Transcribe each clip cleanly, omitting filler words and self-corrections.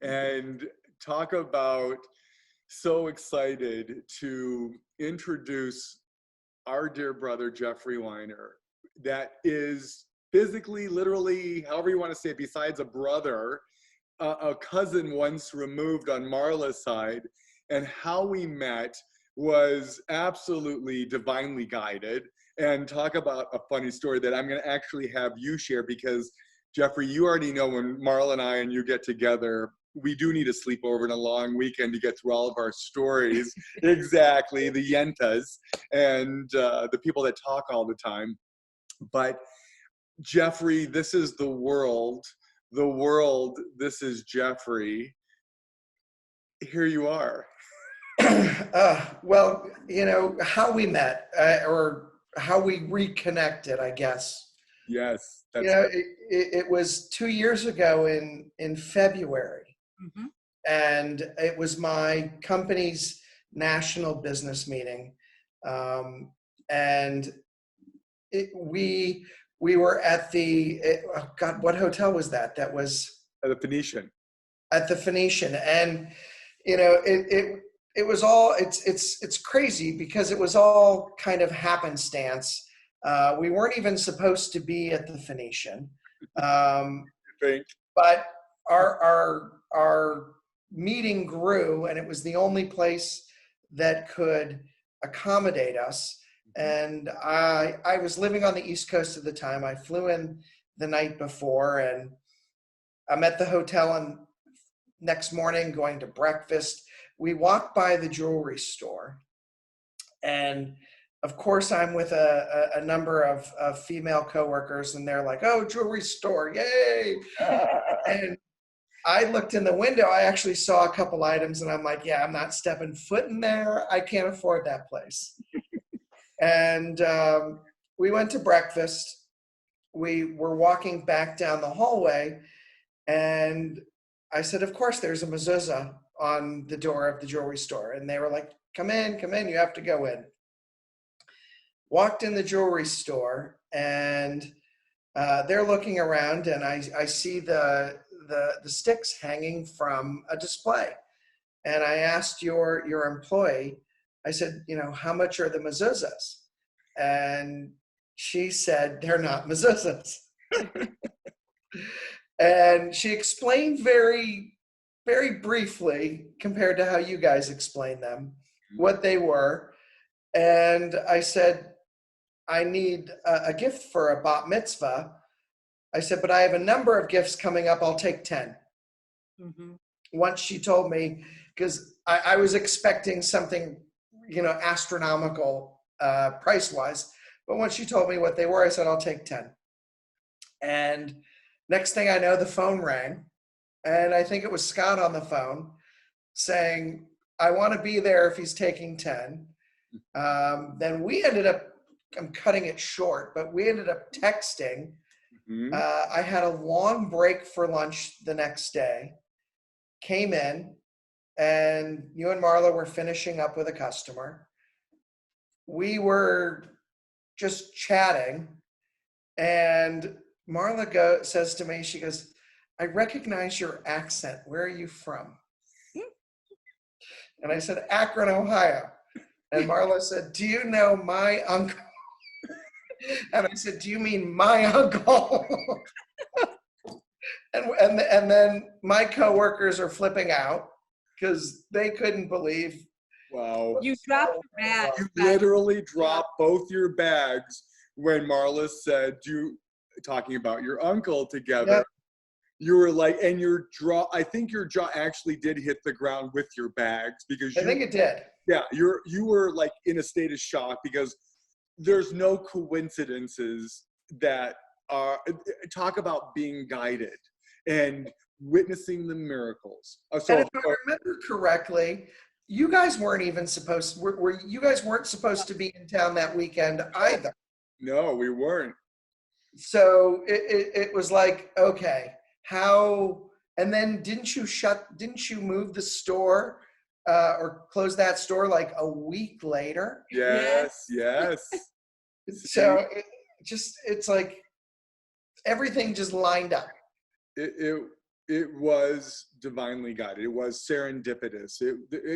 and talk about so excited to introduce our dear brother, Jeffrey Weiner, that is physically, literally, however you want to say it, besides a brother, a cousin once removed on Marla's side, and how we met was absolutely divinely guided. And talk about a funny story that I'm going to actually have you share, because Jeffrey, you already know when Marla and I and you get together, we do need a sleepover and a long weekend to get through all of our stories. Exactly, the yentas and the people that talk all the time. But Jeffrey, this is the world. The world, this is Jeffrey. Here you are. Well, how we met or how we reconnected, I guess. Yes, You that's know, right. it was 2 years ago in February, and it was my company's national business meeting, and we were at oh God, what hotel was that? That was The Phoenician. at the Phoenician, and it was all it's crazy because it was all kind of happenstance. We weren't even supposed to be at the Phoenician, Think. but our meeting grew, and it was the only place that could accommodate us. And I was living on the East Coast at the time. I flew in the night before, and I'm at the hotel, and next morning going to breakfast. We walked by the jewelry store, and of course I'm with a number of female coworkers, and they're like, "Oh, jewelry store, yay!" And I looked in the window. I actually saw a couple items, and I'm like, "Yeah, I'm not stepping foot in there. I can't afford that place." And we went to breakfast. We were walking back down the hallway, and I said, "Of course, there's a mezuzah on the door of the jewelry store." And they were like, come in, you have to go in." Walked in the jewelry store, and they're looking around, and I see the sticks hanging from a display. And I asked your employee, I said, "How much are the mezuzahs?" And she said, "They're not mezuzahs." And she explained very, very briefly, compared to how you guys explained them, what they were. And I said, "I need a gift for a bat mitzvah." I said, "But I have a number of gifts coming up. I'll take 10. Once she told me, because I was expecting something, astronomical price-wise. But once she told me what they were, I said, "I'll take 10. And next thing I know, the phone rang. And I think it was Scott on the phone saying, "I want to be there if he's taking 10. Then we ended up, I'm cutting it short, but we ended up texting. I had a long break for lunch the next day, came in, and you and Marla were finishing up with a customer. We were just chatting, and Marla says to me, she goes, "I recognize your accent. Where are you from?" And I said, "Akron, Ohio." And Marla said, "Do you know my uncle?" And I said, "Do you mean my uncle?" and then my coworkers are flipping out because they couldn't believe. Wow. You dropped your bag. You literally dropped both your bags when Marla said, talking about your uncle together. Yep. You were like, and I think your jaw actually did hit the ground with your bags, because I think it did. Yeah, you were like in a state of shock, because there's no coincidences that talk about being guided and witnessing the miracles. And if I remember correctly, you guys weren't even supposed. You guys weren't supposed to be in town that weekend either. No, we weren't. So it was like, okay, how? And then didn't you move the store or close that store like a week later? Yes. So it's like everything just lined up. It was divinely guided. It was serendipitous.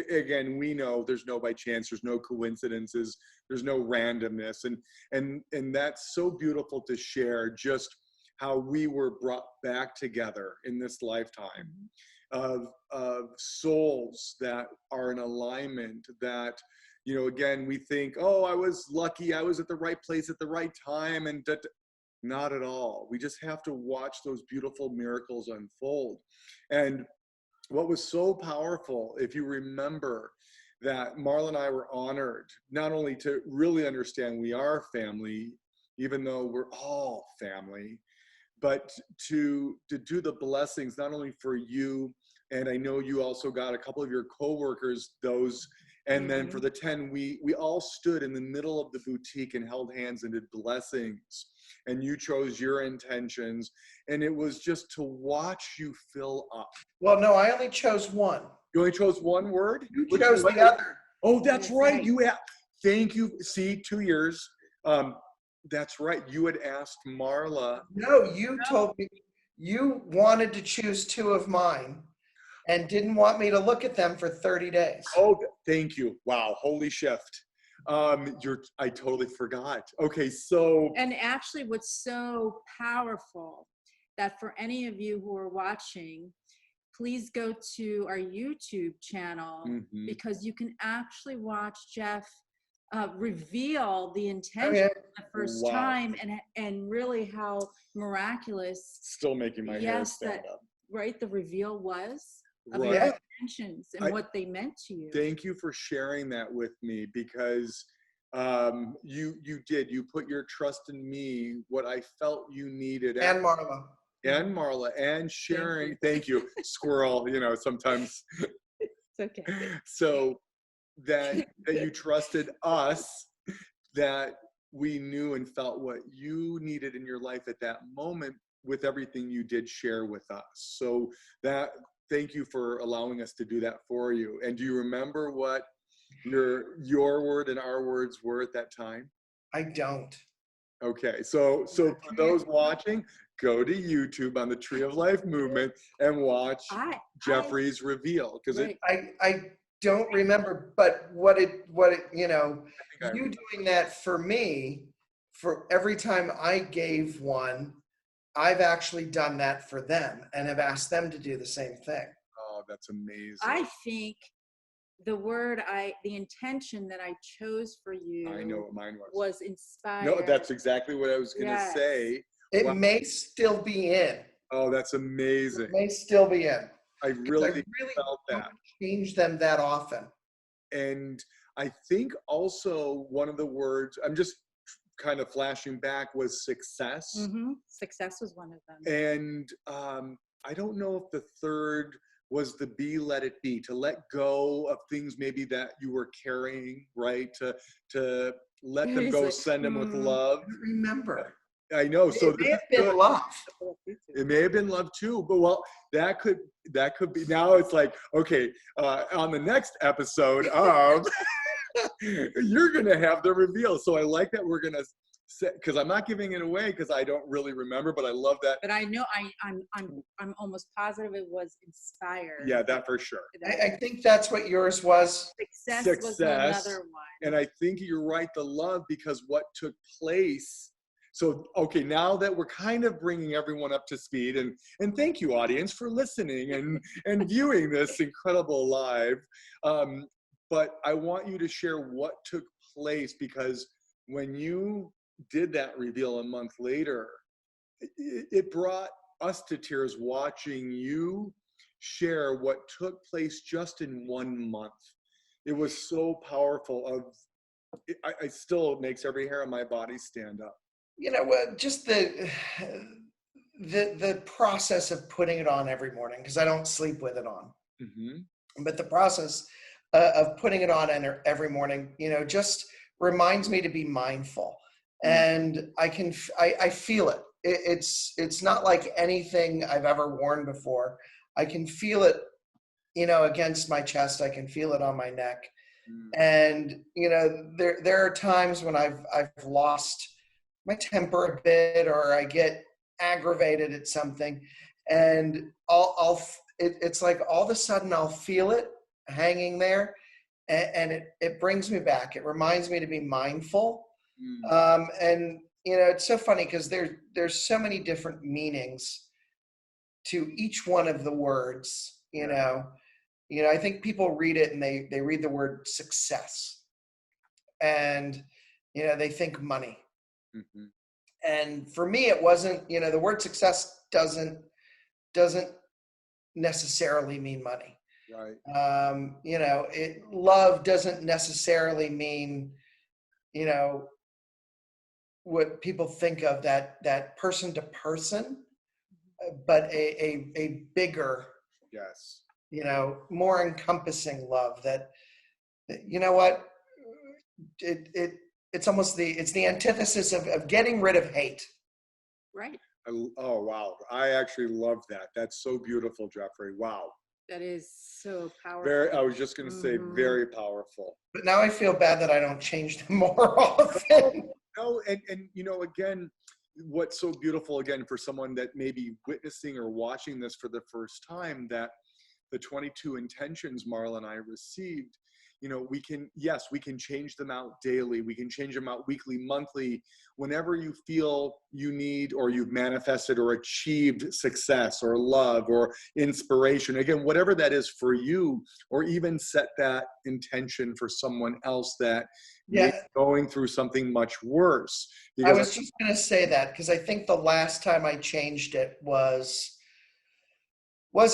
Again, we know there's no by chance, there's no coincidences, there's no randomness, and that's so beautiful to share. Just how we were brought back together in this lifetime of souls that are in alignment. That, you know, again, we think, oh, I was lucky, I was at the right place at the right time, and not at all. We just have to watch those beautiful miracles unfold. And what was so powerful, if you remember, that Marla and I were honored not only to really understand we are family, even though we're all family, but to do the blessings not only for you, and I know you also got a couple of your coworkers those, and then for the 10, we all stood in the middle of the boutique and held hands and did blessings, and you chose your intentions, and it was just to watch you fill up. Well, no, I only chose one. You only chose one word? You chose the other. Oh, that's right. You have. Thank you. See, 2 years. That's right. You had asked Marla. No, you told me you wanted to choose two of mine and didn't want me to look at them for 30 days. Oh, thank you. Wow. Holy shift. I totally forgot. Okay. So. And actually what's so powerful that for any of you who are watching, please go to our YouTube channel because you can actually watch Jeff reveal the intention the first time, and really how miraculous. Still making my hair stand up. Right, the reveal was of Right. your intentions and what they meant to you. Thank you for sharing that with me, because you put your trust in me, what I felt you needed, and Marla and sharing. Thank you. Squirrel, you know, sometimes. It's okay. So that you trusted us, that we knew and felt what you needed in your life at that moment with everything you did share with us. So that, thank you for allowing us to do that for you. And do you remember what your word and our words were at that time? I don't. Okay, so for those watching, go to YouTube on the Tree of Life movement and watch Jeffrey's reveal, because I don't remember, but what it you know, you doing that for me, for every time I gave one, I've actually done that for them and have asked them to do the same thing. Oh, that's amazing. I think the intention that I chose for you, I know what mine was inspired. No, that's exactly what I was going to say. It may still be in. Oh, that's amazing. It may still be in. I really felt don't that. Change them that often. And I think also one of the words, I'm just kind of flashing back, was success. Success was one of them. And I don't know if the third was the let it be, to let go of things maybe that you were carrying, right? To let them go, send them with love. I don't remember. I know. So it may have been love. It may have been love too, but well, that could be. Now it's like, okay, on the next episode of, you're gonna have the reveal. So I like that we're gonna say, because I'm not giving it away because I don't really remember, but I love that. But I know I'm almost positive it was inspired. Yeah, that for sure. I think that's what yours was. Success was another one. And I think you're right, the love, because what took place. So, okay, now that we're kind of bringing everyone up to speed, and thank you, audience, for listening and viewing this incredible live. But I want you to share what took place, because when you did that reveal a month later, it brought us to tears watching you share what took place just in 1 month. It was so powerful. I still makes every hair on my body stand up. You know, just the process of putting it on every morning, because I don't sleep with it on. But the process of putting it on every morning, you know, just reminds me to be mindful. And I feel it. It's not like anything I've ever worn before. I can feel it, you know, against my chest. I can feel it on my neck. And, you know, there are times when I've lost my temper a bit, or I get aggravated at something, and it's like all of a sudden I'll feel it hanging there, and it brings me back. It reminds me to be mindful. And it's so funny because there's so many different meanings to each one of the words. I think people read it and they read the word success, and they think money. Mm-hmm. And for me, it wasn't. The word success doesn't necessarily mean money. Right. Love doesn't necessarily mean, what people think of that person to person, but a bigger, Yes. more encompassing love that what it's almost it's the antithesis of getting rid of hate. Right. Oh, wow. I actually love that. That's so beautiful, Jeffrey. Wow. That is so powerful. I was just going to say very powerful. But now I feel bad that I don't change them more often. No, and again, what's so beautiful, again, for someone that may be witnessing or watching this for the first time, that the 22 intentions Marla and I received, we can change them out daily. We can change them out weekly, monthly, whenever you feel you need, or you've manifested or achieved success or love or inspiration. Again, whatever that is for you, or even set that intention for someone else that may be going through something much worse. I was just going to say that because I think the last time I changed it was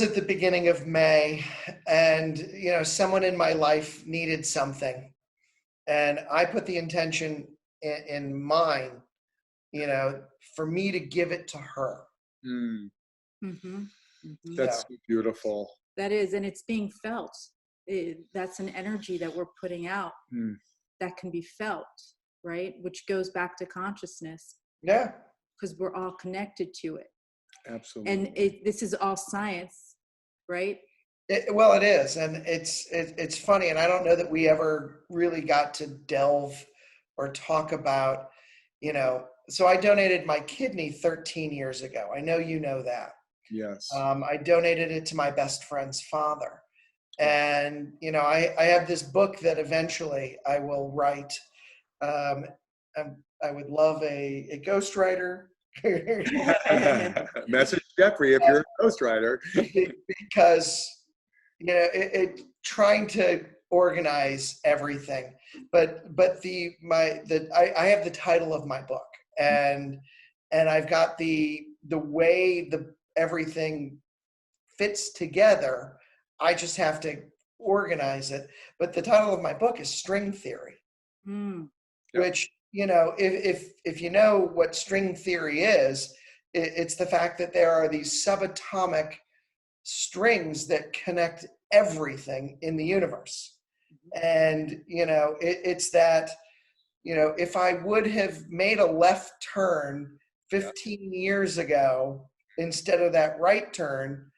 at the beginning of May, and someone in my life needed something, and I put the intention in mine, for me to give it to her. That's so beautiful. That is, and it's being felt. That's an energy that we're putting out that can be felt, right? Which goes back to consciousness. Yeah, because we're all connected to it. Absolutely. And this is all science, right? Well, it is. And it's funny. And I don't know that we ever really got to delve or talk about, so I donated my kidney 13 years ago. I know you know that. Yes. I donated it to my best friend's father. And, I have this book that eventually I will write. I would love a ghostwriter. Message Jeffrey if you're a ghostwriter. Because it trying to organize everything, but I have the title of my book, and I've got the way everything fits together. I just have to organize it. But the title of my book is String Theory, which if you know what string theory is, it's the fact that there are these subatomic strings that connect everything in the universe. And, it's that, if I would have made a left turn 15 years ago instead of that right turn,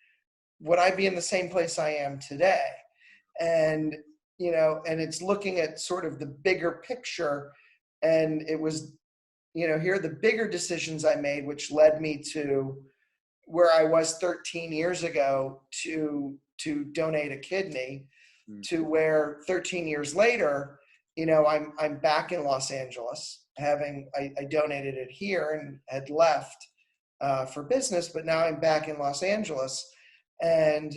would I be in the same place I am today? And, and it's looking at sort of the bigger picture. And it was, here are the bigger decisions I made, which led me to where I was 13 years ago to donate a kidney, to where 13 years later, I'm back in Los Angeles, I donated it here and had left for business, but now I'm back in Los Angeles, and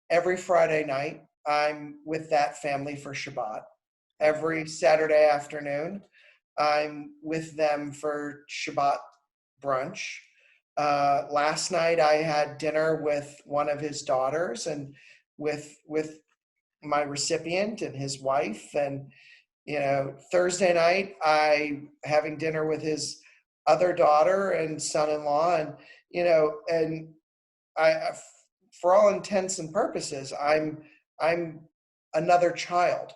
every Friday night I'm with that family for Shabbat. Every Saturday afternoon I'm with them for Shabbat brunch. Last night I had dinner with one of his daughters and with my recipient and his wife. And, Thursday night I having dinner with his other daughter and son-in-law. And, and I, for all intents and purposes, I'm another child.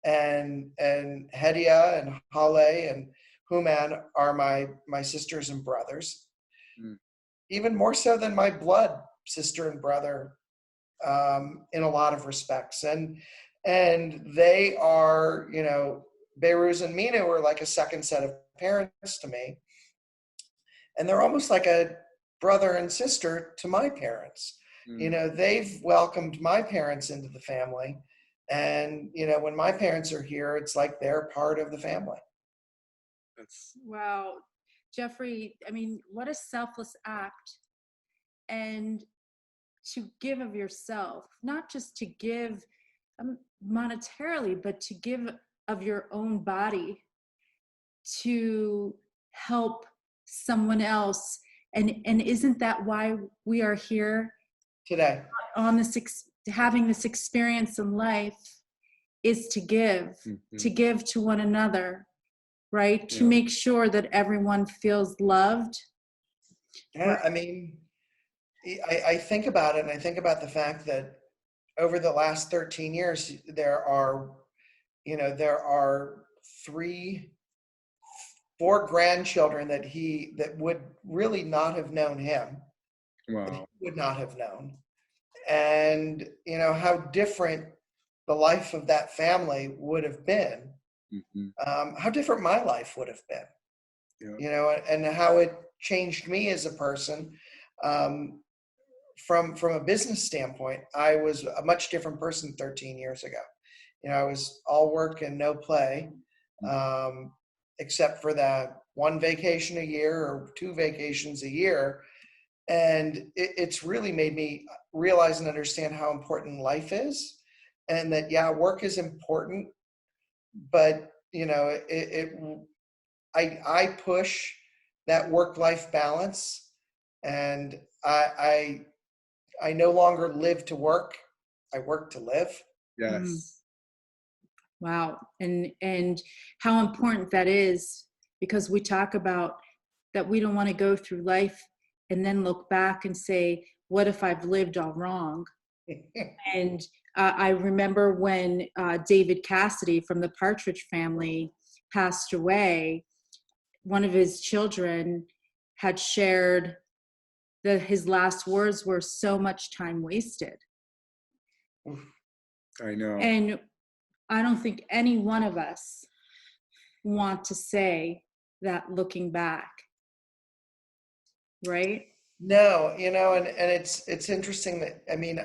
And Hedia and Hale and Human are my sisters and brothers, even more so than my blood sister and brother, in a lot of respects. And they are, Beiruz and Mina were like a second set of parents to me. And they're almost like a brother and sister to my parents. You know, they've welcomed my parents into the family. And, you know, when my parents are here, it's like they're part of the family. Wow. Jeffrey, I mean, what a selfless act. And to give of yourself, not just to give monetarily, but to give of your own body to help someone else. And isn't that why we are here Today, on this, having this experience in life, is to give, to give to one another, right? To make sure that everyone feels loved. yeah, Right. I mean, I think about it, and I think about the fact that over the last 13 years, there are, you know, there are 4 grandchildren that would really not have known him, that he Wow. would not have known. And, you know, how different the life of that family would have been, how different my life would have been, you know, and how it changed me as a person. From a business standpoint, I was a much different person 13 years ago. You know, I was all work and no play, except for that 1 vacation a year or 2 vacations a year. And it's really made me realize and understand how important life is, and that, yeah, work is important, but, you know, I push that work-life balance, and I no longer live to work. I work to live. Yes. Wow. And how important that is, because we talk about that we don't want to go through life and then look back and say, what if I've lived all wrong? And I remember when David Cassidy from the Partridge Family passed away, one of his children had shared that his last words were, so much time wasted. I know. And I don't think any one of us want to say that looking back, right? No, you know, and it's interesting that, I mean,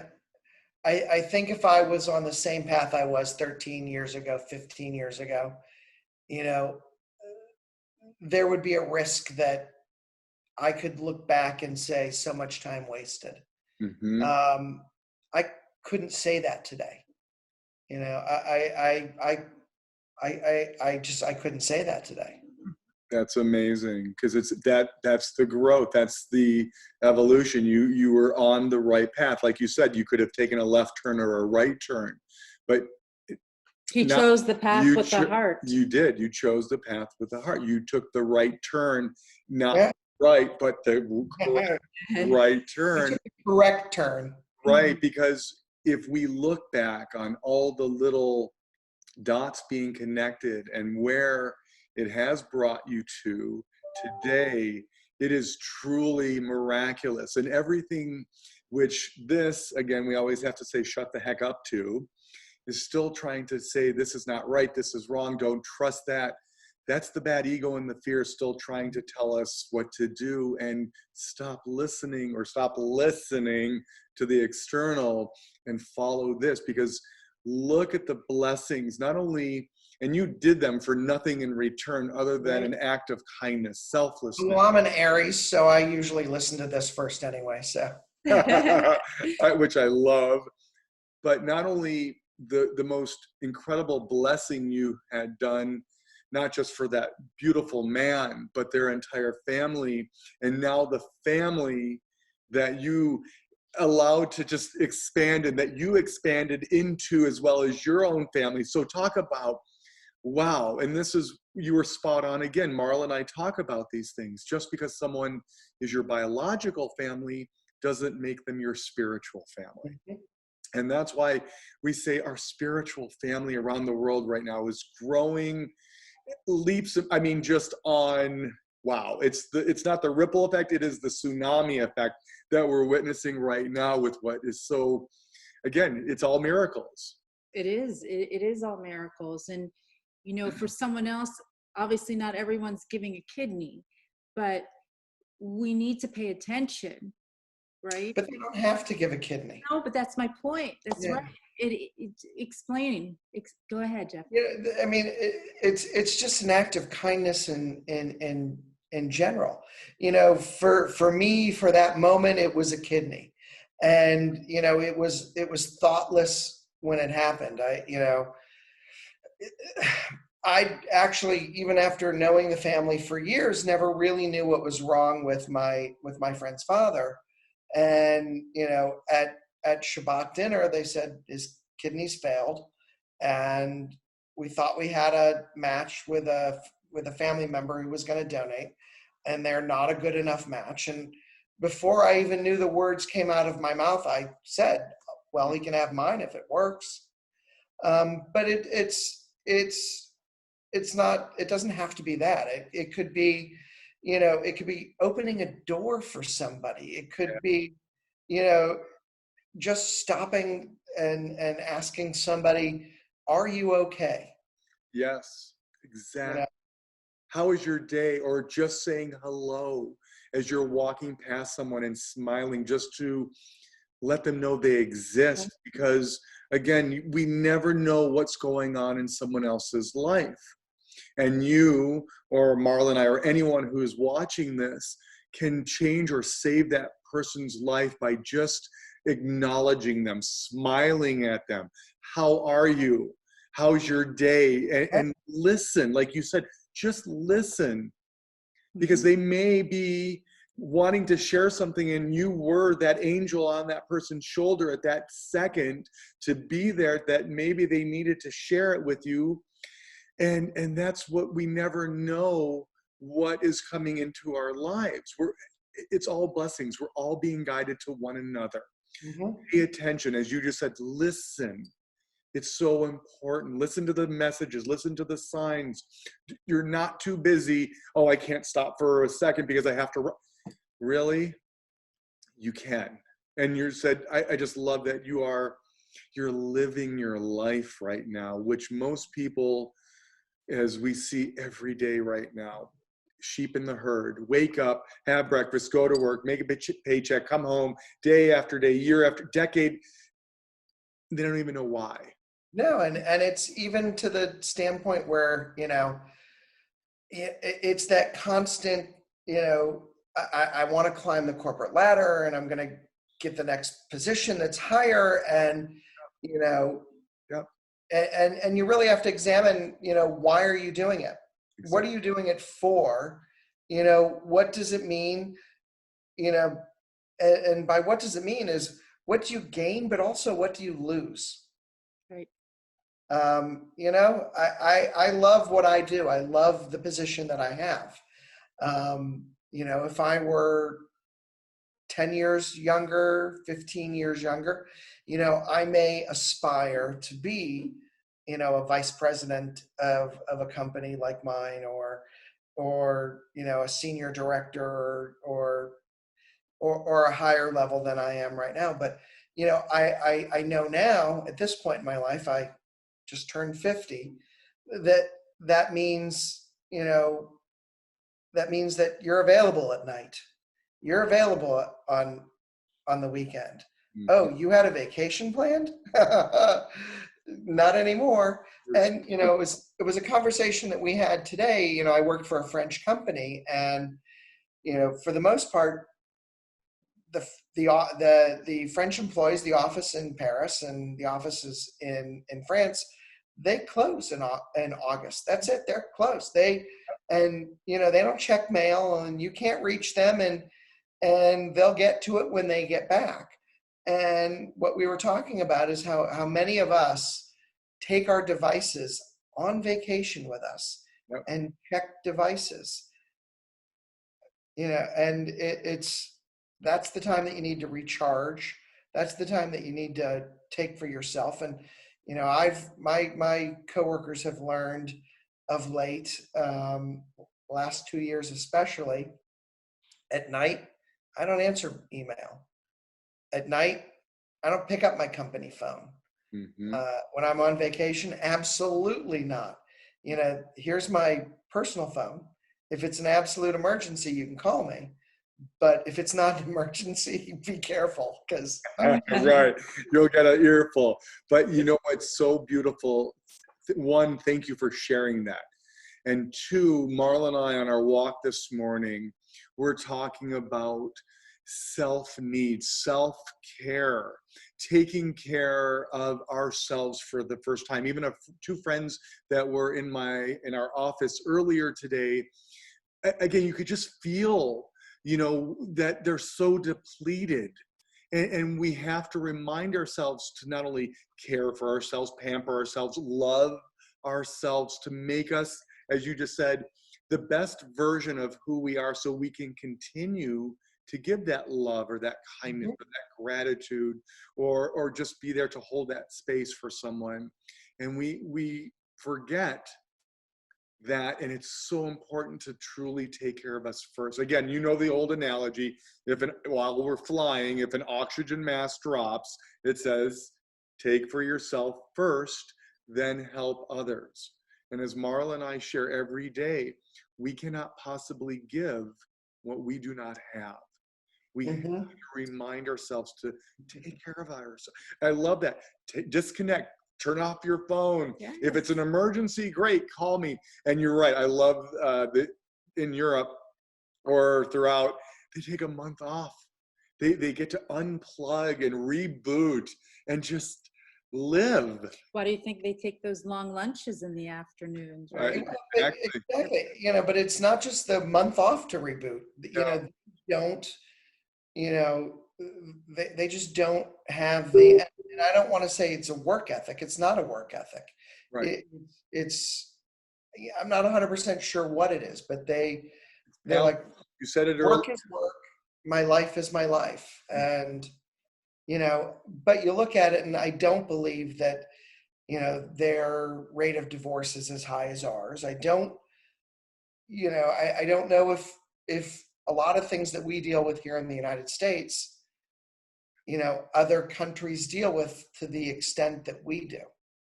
I think if I was on the same path I was 13 years ago, 15 years ago, you know, there would be a risk that I could look back and say, so much time wasted. I couldn't say that today. You know, I couldn't say that today. That's amazing, because that's the growth, that's the evolution. You were on the right path. Like you said, you could have taken a left turn or a right turn, but he chose the path with the heart. You did. You chose the path with the heart. You took the right turn, not right, but the correct right turn. I took the correct turn. Right, because if we look back on all the little dots being connected and where it has brought you to today, it is truly miraculous. And everything which this, again, we always have to say, shut the heck up to, is still trying to say, this is not right, this is wrong, don't trust that. That's the bad ego and the fear still trying to tell us what to do, and stop listening to the external and follow this. Because look at the blessings, not only, and you did them for nothing in return other than an act of kindness, selflessness. Well, I'm an Aries, so I usually listen to this first anyway, so. Which I love. But not only the most incredible blessing you had done, not just for that beautiful man, but their entire family, and now the family that you allowed to just expand and that you expanded into, as well as your own family. So talk about, wow, and this is, you were spot on again. Marla and I talk about these things. Just because someone is your biological family doesn't make them your spiritual family. And that's why we say our spiritual family around the world right now is growing leaps. I mean, just on, wow, it's not the ripple effect, it is the tsunami effect that we're witnessing right now with what is so, again, it's all miracles. It is all miracles. And, you know, for someone else, obviously not everyone's giving a kidney, but we need to pay attention, right? But they don't have to give a kidney. No, but that's my point. That's Yeah. right. Explain. Go ahead, Jeff. Yeah, I mean, it's just an act of kindness in general. For me, for that moment, it was a kidney, and it was thoughtless when it happened. I actually, even after knowing the family for years, never really knew what was wrong with my friend's father. And at Shabbat dinner, they said his kidneys failed, and we thought we had a match with a family member who was going to donate, and they're not a good enough match. And before I even knew the words came out of my mouth, I said, "Well, he can have mine if it works." But it's not. It doesn't have to be that. It could be, it could be opening a door for somebody. It could be, just stopping and asking somebody, "Are you okay?" Yes, exactly. You know, How is your day? Or just saying hello as you're walking past someone and smiling, just to let them know they exist. Because again, we never know what's going on in someone else's life. And you or Marla and I or anyone who is watching this can change or save that person's life by just acknowledging them, smiling at them. How are you? How's your day? And listen, like you said, just listen, because they may be wanting to share something, and you were that angel on that person's shoulder at that second to be there, that maybe they needed to share it with you. And that's what we never know, what is coming into our lives. It's all blessings. We're all being guided to one another. Pay attention, as you just said, listen. It's so important. Listen to the messages, listen to the signs. You're not too busy. Oh, I can't stop for a second because I have to run. Really? You can. And you said, I just love that you're living your life right now, which most people, as we see every day right now, sheep in the herd, wake up, have breakfast, go to work, make a paycheck, come home day after day, year after decade. They don't even know why. No, and it's even to the standpoint where, it's that constant, I want to climb the corporate ladder, and I'm going to get the next position that's higher. And, Yep. and you really have to examine, why are you doing it? Exactly. What are you doing it for? What does it mean? And by what does it mean is what do you gain, but also what do you lose? Right. I love what I do. I love the position that I have. If I were 10 years younger, 15 years younger, I may aspire to be, a vice president of a company like mine, or a senior director, or a higher level than I am right now. But, I know now at this point in my life, I just turned 50, that means, that you're available at night. You're available on the weekend. Mm-hmm. Oh, you had a vacation planned? Not anymore. And, it was a conversation that we had today. I worked for a French company, and, for the most part, the French employees, the office in Paris and the offices in France, they close in August. That's it. They're closed. They don't check mail, and you can't reach them, and they'll get to it when they get back. And what we were talking about is how many of us take our devices on vacation with us. Yep. And check devices. And that's the time that you need to recharge. That's the time that you need to take for yourself. And, my coworkers have learned of late, last 2 years especially, at night, I don't answer email. At night, I don't pick up my company phone. Mm-hmm. When I'm on vacation, absolutely not. Here's my personal phone. If it's an absolute emergency, you can call me. but if it's not an emergency, be careful, because Right. You'll get an earful. But you know what's so beautiful? One, thank you for sharing that. And two, Marla and I on our walk this morning, we're talking about self-need, self-care, taking care of ourselves for the first time. Even two friends that were in our office earlier today, again, you could just feel, that they're so depleted. And we have to remind ourselves to not only care for ourselves, pamper ourselves, love ourselves, to make us, as you just said, the best version of who we are, so we can continue to give that love or that kindness or that gratitude, or just be there to hold that space for someone. And we forget that, and it's so important to truly take care of us first. Again, the old analogy, while we're flying, if an oxygen mask drops, it says, take for yourself first, then help others. And as Marla and I share every day, we cannot possibly give what we do not have. We have to remind ourselves to take care of ourselves. I love that. Disconnect. Turn off your phone. Yes. If it's an emergency, great, call me. And you're right. I love in Europe or throughout, they take a month off. They get to unplug and reboot and just live. Why do you think they take those long lunches in the afternoons, right? Exactly. exactly, but it's not just the month off to reboot. They just don't have and I don't want to say it's a work ethic. It's not a work ethic. Right. I'm not 100% sure what it is, but they're like, you said it earlier. Work is work. My life is my life. And, but you look at it, and I don't believe that, their rate of divorce is as high as ours. I don't know if a lot of things that we deal with here in the United States, other countries deal with to the extent that we do.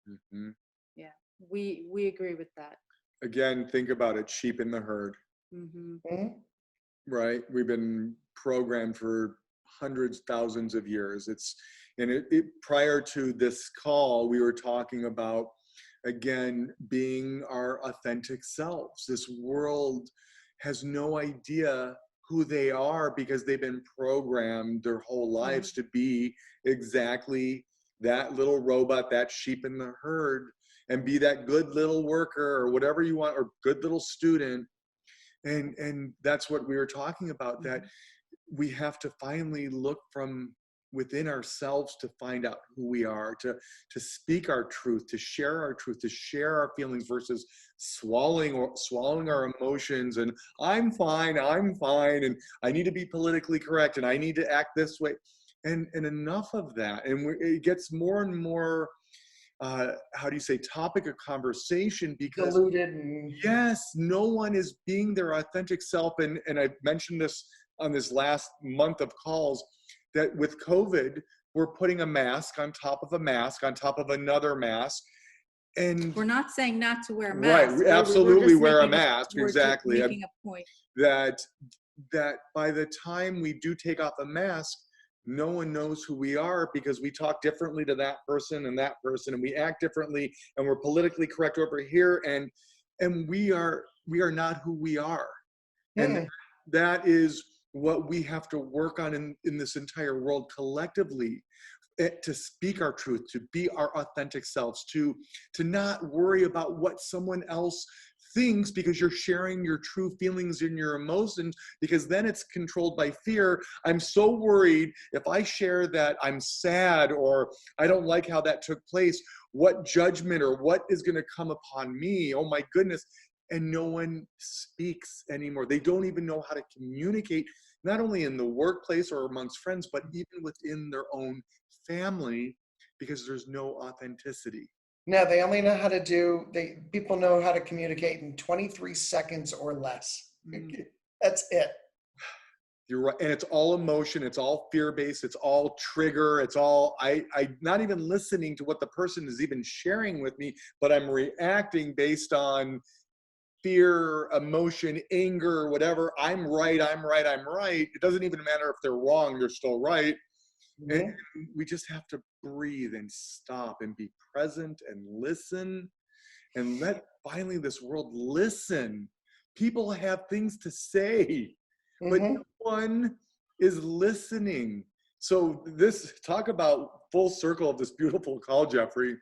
Mm-hmm. Yeah, we agree with that. Again, think about it, sheep in the herd. Mm-hmm. Mm-hmm. Right? We've been programmed for hundreds, thousands of years. Prior to this call, we were talking about, again, being our authentic selves. This world has no idea who they are because they've been programmed their whole lives to be exactly that little robot, that sheep in the herd, and be that good little worker or whatever you want, or good little student. And that's what we were talking about, that we have to finally look from within ourselves to find out who we are, to speak our truth, to share our truth, to share our feelings, versus swallowing our emotions and I'm fine, and I need to be politically correct, and I need to act this way, and enough of that. And it gets more and more topic of conversation, because Diluted and yes, no one is being their authentic self. And I've mentioned this on this last month of calls, that with COVID, we're putting a mask on top of a mask on top of another mask. And we're not saying not to wear a mask. Right, absolutely wear a mask. We're exactly. making a point. That by the time we do take off a mask, no one knows who we are, because we talk differently to that person, and we act differently, and we're politically correct over here, and we are not who we are. And that is what we have to work on in this entire world collectively, to speak our truth, to be our authentic selves, to not worry about what someone else thinks, because you're sharing your true feelings and your emotions, because then it's controlled by fear. I'm so worried if I share that I'm sad, or I don't like how that took place, what judgment or what is going to come upon me? Oh my goodness. And no one speaks anymore. They don't even know how to communicate, not only in the workplace or amongst friends, but even within their own family, because there's no authenticity. No, they only know how to people know how to communicate in 23 seconds or less. That's it. You're right. And it's all emotion. It's all fear-based. It's all trigger. It's all, I not even listening to what the person is even sharing with me, but I'm reacting based on fear, emotion, anger, whatever. I'm right, I'm right, I'm right. It doesn't even matter if they're wrong, they're still right. And we just have to breathe and stop and be present and listen and let finally this world listen. People have things to say, but no one is listening. So this, talk about full circle of this beautiful call, Jeffrey.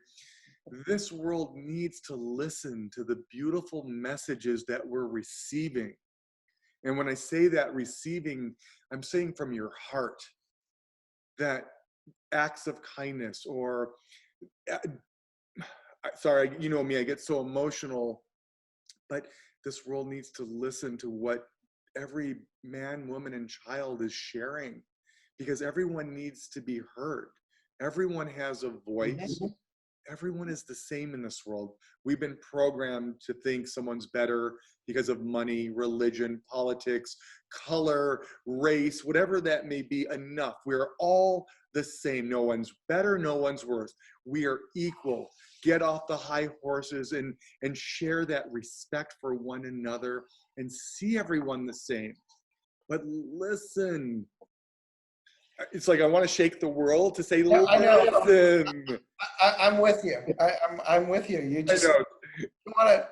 This world needs to listen to the beautiful messages that we're receiving. And when I say that receiving, I'm saying from your heart, that acts of kindness or, sorry, you know me, I get so emotional, but this world needs to listen to what every man, woman, and child is sharing, because everyone needs to be heard. Everyone has a voice. Everyone is the same in this world. We've been programmed to think someone's better because of money, religion, politics, color, race, whatever that may be. Enough. We're all the same. No one's better, no one's worse. We are equal. Get off the high horses and share that respect for one another and see everyone the same. But listen. It's like I want to shake the world to say, Yeah, I know. listen. I'm with you. I'm with you. You just want to.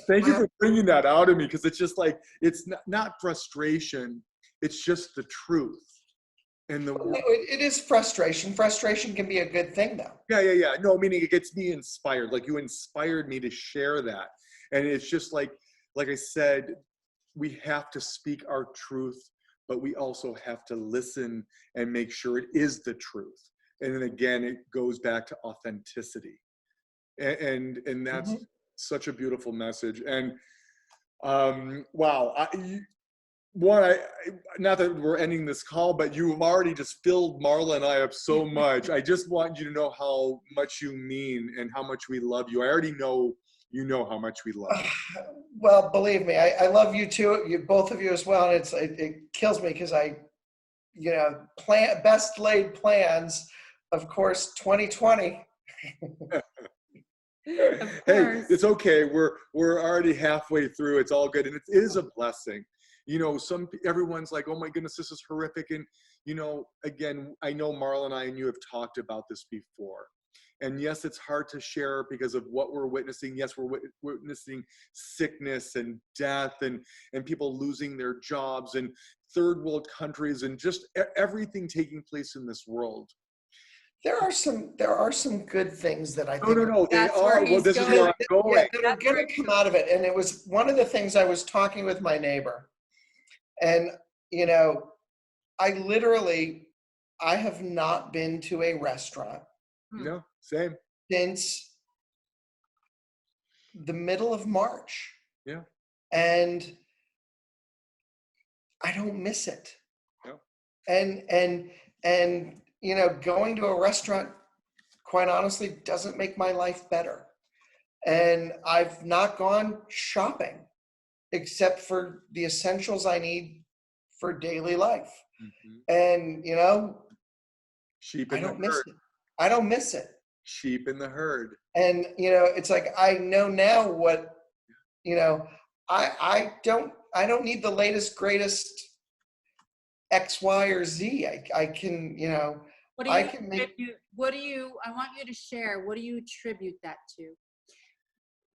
Thank you for bringing that out of me, because it's just like, it's not frustration. It's just the truth. And it is frustration. Frustration can be a good thing, though. Yeah. No, meaning it gets me inspired. Like you inspired me to share that. And it's just like I said, we have to speak our truth, but we also have to listen and make sure it is the truth. And then again, it goes back to authenticity. And that's such a beautiful message. And wow, not that we're ending this call, but you've already just filled Marla and I up so much. I just want you to know how much you mean and how much we love you. I already know you know how much we love you. Well, believe me, I love you too, both of you as well. And it kills me because best laid plans, of course, 2020. Hey, it's okay. We're already halfway through. It's all good, and it is a blessing. You know, everyone's like, "Oh my goodness, this is horrific." And you know, again, I know Marla and I and you have talked about this before. And yes, it's hard to share because of what we're witnessing. Yes, we're witnessing sickness and death and people losing their jobs and third world countries and just everything taking place in this world. There are some good things that I think. No, they are. Well, this is where I'm going. Yeah, that are going to come out of it. And it was one of the things I was talking with my neighbor. And, you know, I have not been to a restaurant. No, same. Since the middle of March. Yeah. And I don't miss it. No. And you know, going to a restaurant, quite honestly, doesn't make my life better. And I've not gone shopping except for the essentials I need for daily life. And, you know, I don't miss it. I don't miss it. Sheep in the herd. And, you know, it's like, I know now what, you know, I don't need the latest, greatest X, Y, or Z. I can, you know, I want you to share, what do you attribute that to?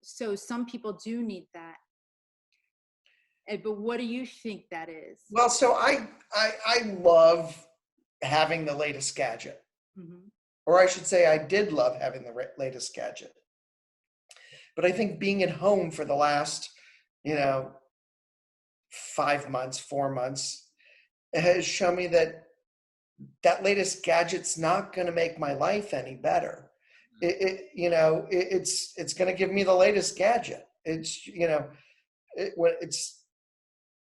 So some people do need that. But what do you think that is? Well, so I love having the latest gadget. Or I should say I did love having the latest gadget. But I think being at home for the last, you know, 4 months, has shown me that latest gadget's not going to make my life any better. It's going to give me the latest gadget. It's, you know,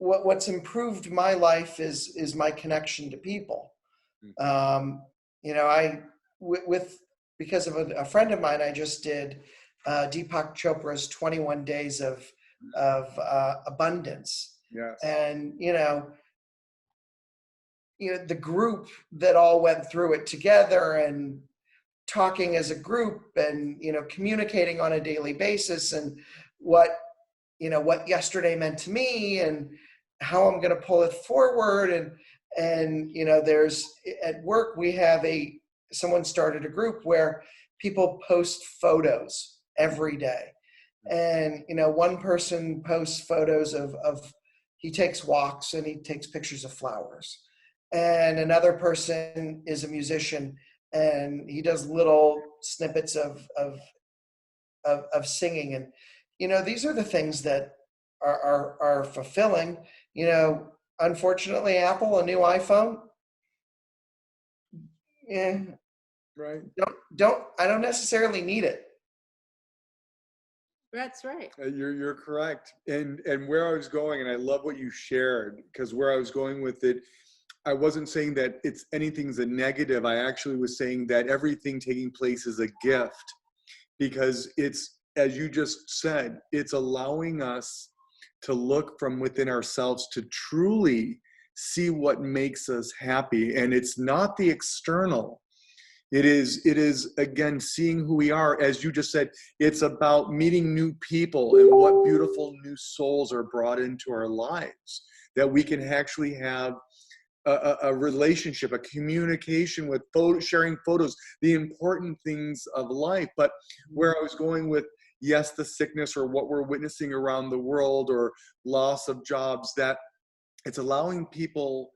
what's improved my life is my connection to people. You know, because of a friend of mine, I just did Deepak Chopra's 21 Days of Abundance. Yes. And, you know, the group that all went through it together and talking as a group and, you know, communicating on a daily basis. And what what yesterday meant to me and how I'm going to pull it forward. And there's at work, we have someone started a group where people post photos every day. And, one person posts photos of he takes walks and he takes pictures of flowers. And another person is a musician and he does little snippets of singing. And, these are the things that are fulfilling. Unfortunately, Apple, a new iPhone. Yeah. Right. I don't necessarily need it. That's right. You're correct. And where I was going, and I love what you shared, because where I was going with it, I wasn't saying that anything's a negative. I actually was saying that everything taking place is a gift, because it's, as you just said, it's allowing us to look from within ourselves to truly see what makes us happy. And it's not the external. It is again, seeing who we are. As you just said, it's about meeting new people and what beautiful new souls are brought into our lives, that we can actually have a relationship, a communication with sharing photos, the important things of life. But where I was going with, yes, the sickness or what we're witnessing around the world or loss of jobs, that it's allowing people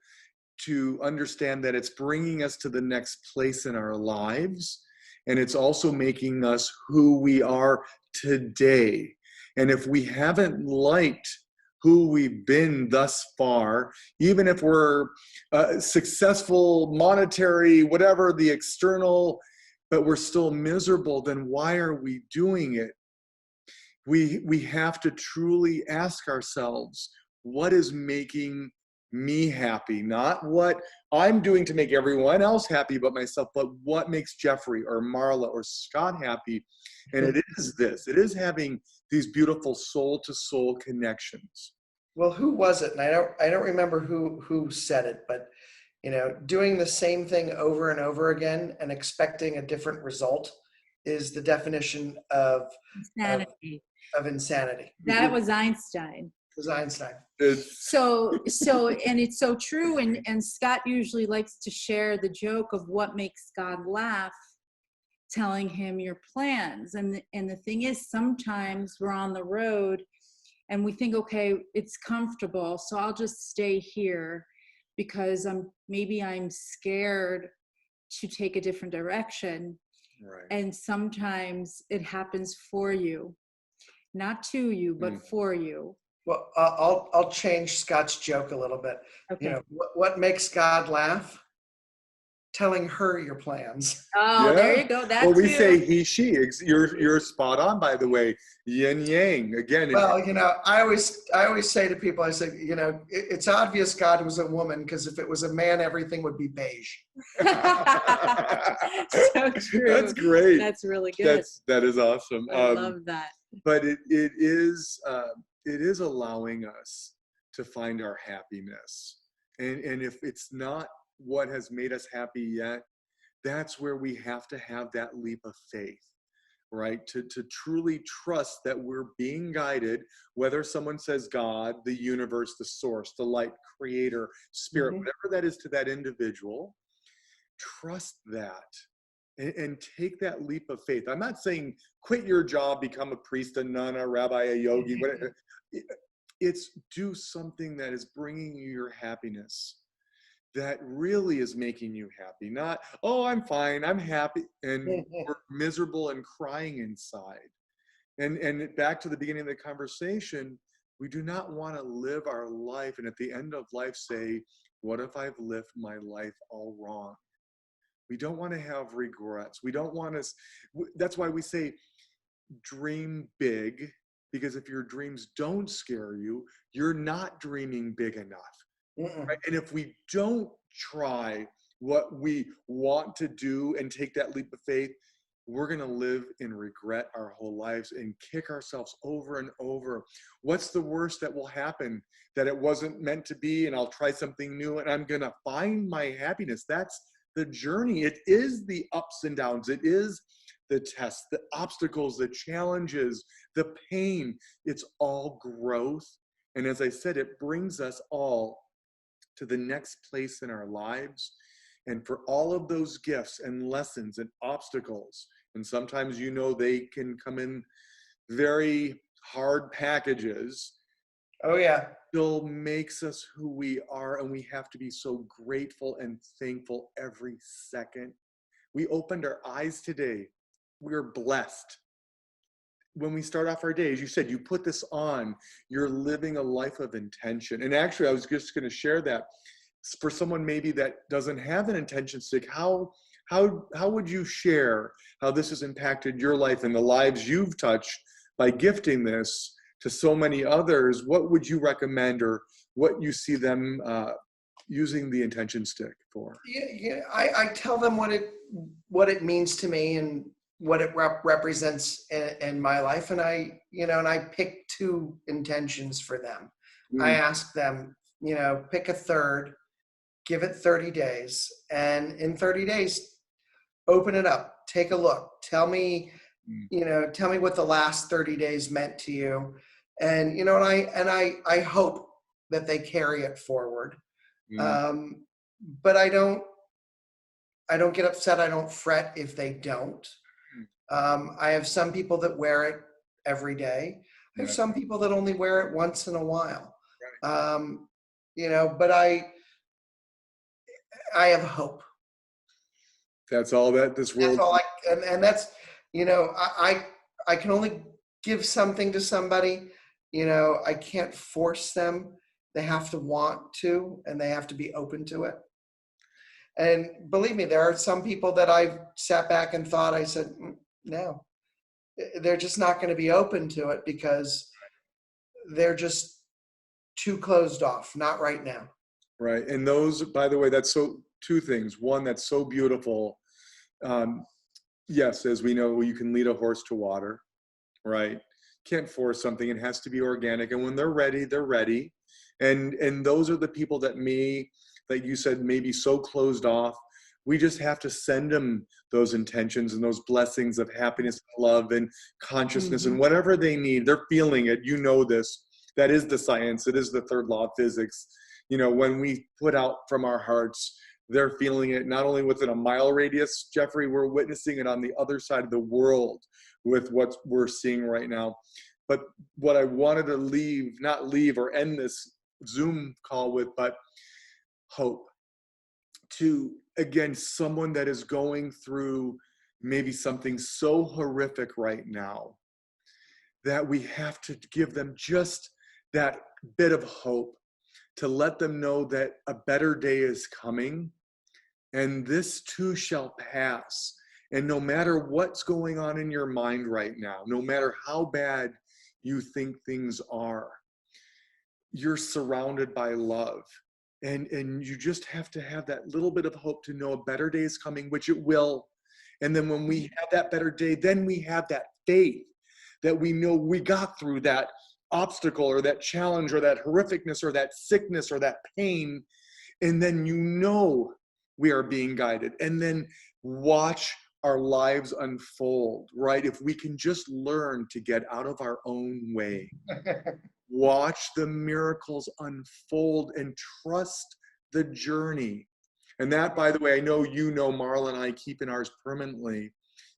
to understand that it's bringing us to the next place in our lives. And it's also making us who we are today. And if we haven't liked who we've been thus far, even if we're successful, monetary, whatever the external, but we're still miserable, then why are we doing it? We have to truly ask ourselves, what is making me happy? Not what I'm doing to make everyone else happy but myself, but what makes Jeffrey or Marla or Scott happy. And it is having these beautiful soul to soul connections. Well, who was it? And I don't remember who said it, but doing the same thing over and over again and expecting a different result is the definition of Insanity. Of insanity. That was Einstein. It was Einstein. So, and it's so true. And Scott usually likes to share the joke of what makes God laugh, telling him your plans. And the thing is, sometimes we're on the road and we think, okay, it's comfortable, so I'll just stay here because maybe I'm scared to take a different direction. Right. And sometimes it happens for you. Not to you, but for you. Well, I'll change Scott's joke a little bit. Okay. What makes God laugh? Telling her your plans. Oh, yeah. There you go. That's well, we say he, she. You're spot on, by the way. Yin yang again. Well, I always say to people, I say, it's obvious God was a woman, because if it was a man, everything would be beige. So true. That's great. That's really good. That is awesome. I love that. But it is allowing us to find our happiness, and if it's not what has made us happy yet, that's where we have to have that leap of faith, right? To truly trust that we're being guided, whether someone says God, the universe, the source, the light, creator, spirit, whatever that is to that individual, trust that. And take that leap of faith. I'm not saying quit your job, become a priest, a nun, a rabbi, a yogi. Whatever. It's do something that is bringing you your happiness, that really is making you happy. Not, oh, I'm fine, I'm happy, and we're miserable and crying inside. And back to the beginning of the conversation, we do not want to live our life and at the end of life say, what if I've lived my life all wrong? We don't want to have regrets. We don't want to, that's why we say dream big, because if your dreams don't scare you, you're not dreaming big enough. Right? And if we don't try what we want to do and take that leap of faith, we're going to live in regret our whole lives and kick ourselves over and over. What's the worst that will happen? That it wasn't meant to be and I'll try something new and I'm going to find my happiness. That's the journey. It is the ups and downs. It is the tests, the obstacles, the challenges, the pain. It's all growth. And as I said, it brings us all to the next place in our lives. And for all of those gifts and lessons and obstacles, and sometimes, you know, they can come in very hard packages. Oh, yeah. Still makes us who we are, and we have to be so grateful and thankful every second. We opened our eyes today. We're blessed. When we start off our day, as you said, you put this on, you're living a life of intention. And actually, I was just going to share that for someone maybe that doesn't have an intention stick, how would you share how this has impacted your life and the lives you've touched by gifting this to so many others? What would you recommend, or what you see them using the intention stick for? Yeah, I tell them what it means to me and what it represents in my life, and I pick 2 intentions for them. I ask them, pick a third, give it 30 days, and in 30 days, open it up, take a look, tell me what the last 30 days meant to you, and I hope that they carry it forward. But I don't get upset. I don't fret if they don't. I have some people that wear it every day. I have some people that only wear it once in a while. But I have hope. That's all that this world. That's all and that's, I can only give something to somebody. I can't force them. They have to want to, and they have to be open to it. And believe me, there are some people that I've sat back and thought, I said, no, they're just not going to be open to it because they're just too closed off. Not right now. Right. And those, by the way, that's so 2 things. One, that's so beautiful. Yes, as we know, you can lead a horse to water, right? Can't force something. It has to be organic. And when they're ready, they're ready. And those are the people that like you said, maybe so closed off. We just have to send them those intentions and those blessings of happiness and love and consciousness and whatever they need. They're feeling it. You know this. That is the science. It is the 3rd law of physics. When we put out from our hearts, they're feeling it not only within a mile radius, Jeffrey, we're witnessing it on the other side of the world with what we're seeing right now. But what I wanted to not leave or end this Zoom call with, but hope to, again, someone that is going through maybe something so horrific right now, that we have to give them just that bit of hope, to let them know that a better day is coming, and this too shall pass. And no matter what's going on in your mind right now, no matter how bad you think things are, you're surrounded by love. And you just have to have that little bit of hope to know a better day is coming, which it will. And then when we have that better day, then we have that faith that we know we got through that obstacle or that challenge or that horrificness or that sickness or that pain. And then we are being guided. And then watch our lives unfold, right? If we can just learn to get out of our own way. Watch the miracles unfold and trust the journey. And that, by the way, I know Marla and I keep in ours permanently,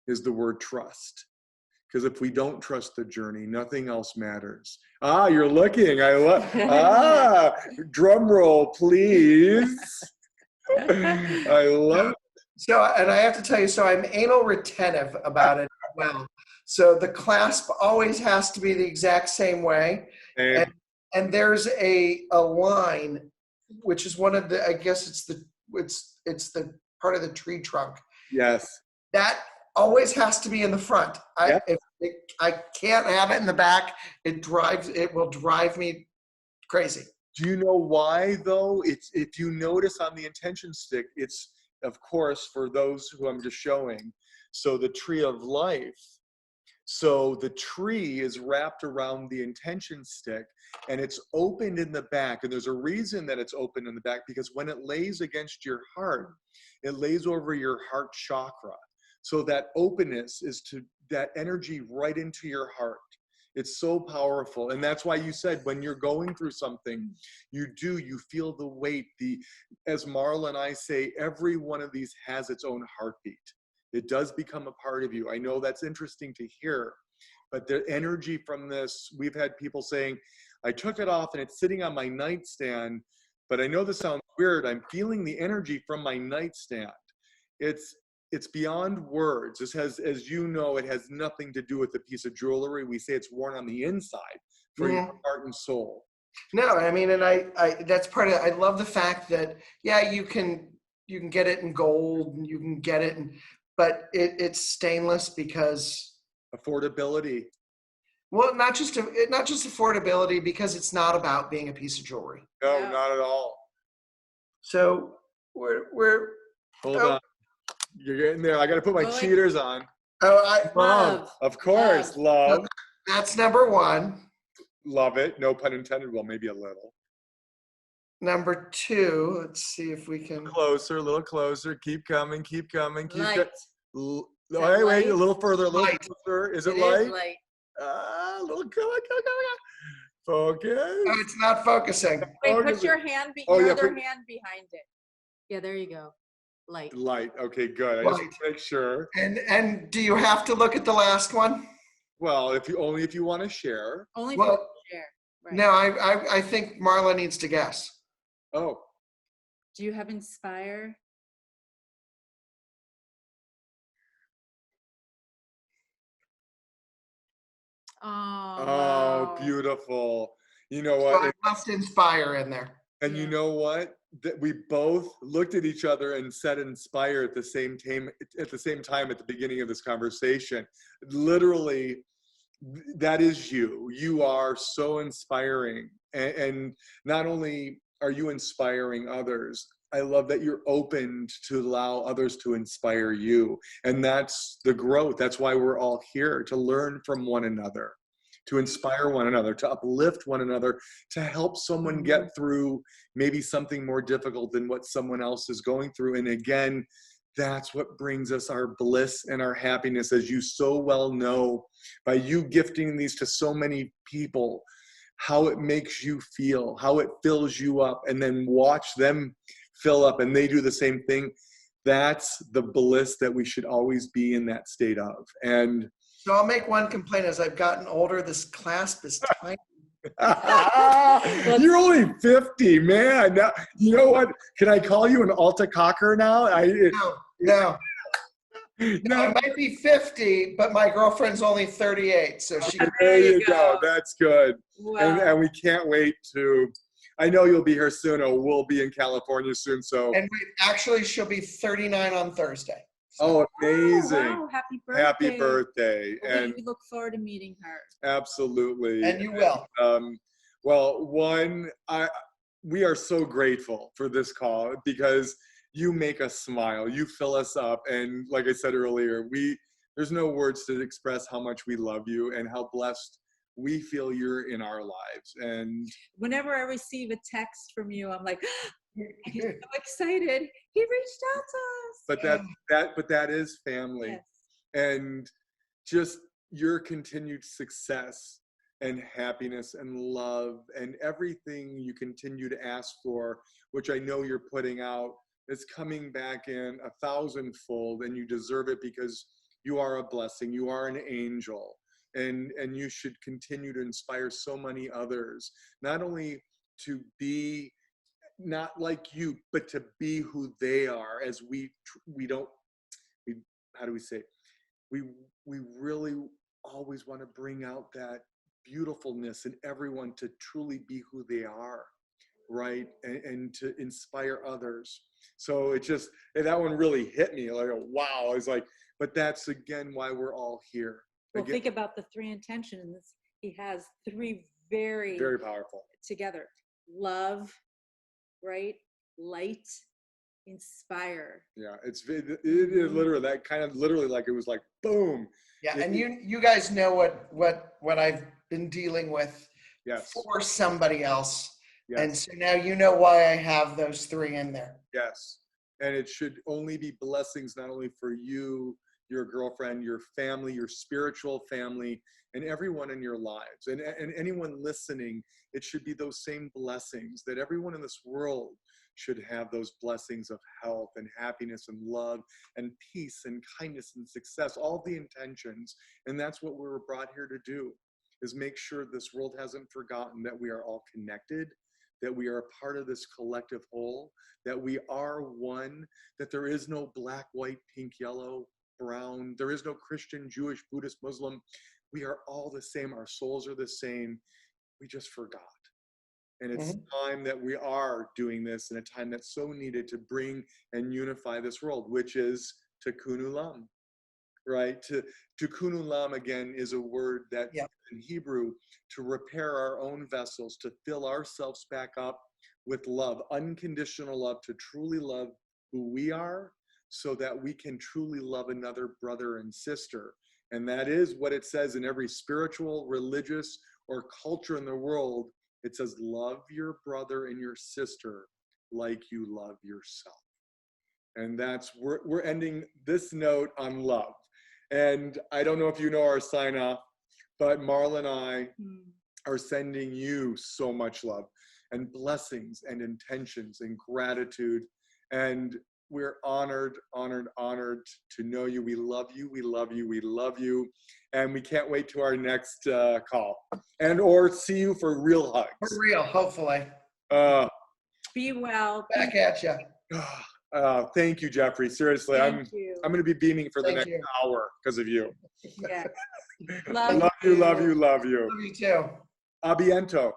is the word trust. Because if we don't trust the journey, nothing else matters. You're looking. Drum roll, please. I love it. So, and I have to tell you, so I'm anal retentive about it as well. So the clasp always has to be the exact same way. And there's a line, which is one of the, I guess it's the part of the tree trunk. Yes. That always has to be in the front. I can't have it in the back. It will drive me crazy. Do you know why though? If you notice on the intention stick, it's, of course, for those who I'm just showing, so the tree of life. So the tree is wrapped around the intention stick and it's opened in the back. And there's a reason that it's open in the back, because when it lays against your heart, it lays over your heart chakra. So that openness is to that energy right into your heart. It's so powerful. And that's why you said when you're going through something, you feel the weight. As Marla and I say, every one of these has its own heartbeat. It does become a part of you. I know that's interesting to hear, but the energy from this, we've had people saying, I took it off and it's sitting on my nightstand, but I know this sounds weird. I'm feeling the energy from my nightstand. It's beyond words. This has, as you know, it has nothing to do with a piece of jewelry. We say it's worn on the inside for your heart and soul. No, I mean, and I that's part of it. I love the fact that, yeah, you can get it in gold and you can get it but it's stainless because affordability. Well, not just affordability, because it's not about being a piece of jewelry. No, not at all. So we're hold on. You're getting there. I got to put my cheaters on. Love. Of course, love. That's number one. Love it. No pun intended. Well, maybe a little. Number two. Let's see if we can. A little closer. Keep coming. Keep coming. Light. Wait. A little further. A little closer. Is it light? Is light. A little. Come on. Focus. No, it's not focusing. Wait, put your hand, other hand behind it. Yeah, there you go. Light. Okay, good. I just want to make sure. And do you have to look at the last one? Well, if you want to share. Only if you want to share. Right. No, I think Marla needs to guess. Oh. Do you have inspire? Oh, beautiful. You know what? So I must inspire in there. And you know what? That we both looked at each other and said inspire at the same time at the beginning of this conversation. Literally, that is you. You are so inspiring. And not only are you inspiring others, I love that you're open to allow others to inspire you. And that's the growth. That's why we're all here, to learn from one another, to inspire one another, to uplift one another, to help someone get through maybe something more difficult than what someone else is going through. And again, that's what brings us our bliss and our happiness, as you so well know, by you gifting these to so many people, how it makes you feel, how it fills you up, and then watch them fill up and they do the same thing. That's the bliss that we should always be in that state of. And so I'll make one complaint. As I've gotten older, this clasp is tiny. You're only 50, man. Now, you know what? Can I call you an Alta Cocker now? No. I might be 50, but my girlfriend's only 38. So she. There you go. That's good. Wow. And we can't wait to. I know you'll be here soon, or we'll be in California soon. So. And actually, she'll be 39 on Thursday. So. Oh, amazing! Oh, wow. Happy birthday! Happy birthday! Well, we look forward to meeting her. Absolutely. And you will. Well, we are so grateful for this call, because you make us smile, you fill us up, and like I said earlier, there's no words to express how much we love you and how blessed we feel you're in our lives. And whenever I receive a text from you, I'm like, I'm so excited. He reached out to us. But that is family. Yes. And just your continued success and happiness and love and everything you continue to ask for, which I know you're putting out, is coming back in 1,000-fold, and you deserve it, because you are a blessing. You are an angel, and you should continue to inspire so many others, not only to be not like you, but to be who they are. As we really always want to bring out that beautifulness in everyone, to truly be who they are, right? And to inspire others. So that one really hit me. Like, wow. I was like, but that's again why we're all here. Well, think about the three intentions. He has three very, very powerful together. Love, right? Light, inspire. Yeah, it literally, that kind of literally, like, it was like boom. Yeah, and you guys know what I've been dealing with. Yes. For somebody else. Yes. And so now you know why I have those three in there. Yes. And it should only be blessings, not only for you your girlfriend, your family, your spiritual family, and everyone in your lives. And anyone listening, it should be those same blessings that everyone in this world should have, those blessings of health and happiness and love and peace and kindness and success, all the intentions. And that's what we were brought here to do, is make sure this world hasn't forgotten that we are all connected, that we are a part of this collective whole, that we are one, that there is no black, white, pink, yellow, brown, there is no Christian, Jewish, Buddhist, Muslim. We are all the same. Our souls are the same. We just forgot. And it's time that we are doing this in a time that's so needed to bring and unify this world, which is Tikkun Olam, right? Tikkun Olam, again, is a word that in Hebrew, to repair our own vessels, to fill ourselves back up with love, unconditional love, to truly love who we are, so that we can truly love another brother and sister. And that is what it says in every spiritual, religious, or culture in the world. It says, love your brother and your sister like you love yourself. And that's, we're ending this note on love. And I don't know if you know our sign off, but Marla and I are sending you so much love and blessings and intentions and gratitude. And we're honored, honored, honored to know you. We love you. We love you. We love you. And we can't wait to our next call and or see you for real hugs. For real, hopefully. Be well. Back at you. Thank you, Jeffrey. Seriously, I'm going to be beaming for the next hour because of you. Yeah. Love you, love you, love you. Love you too. Abiento.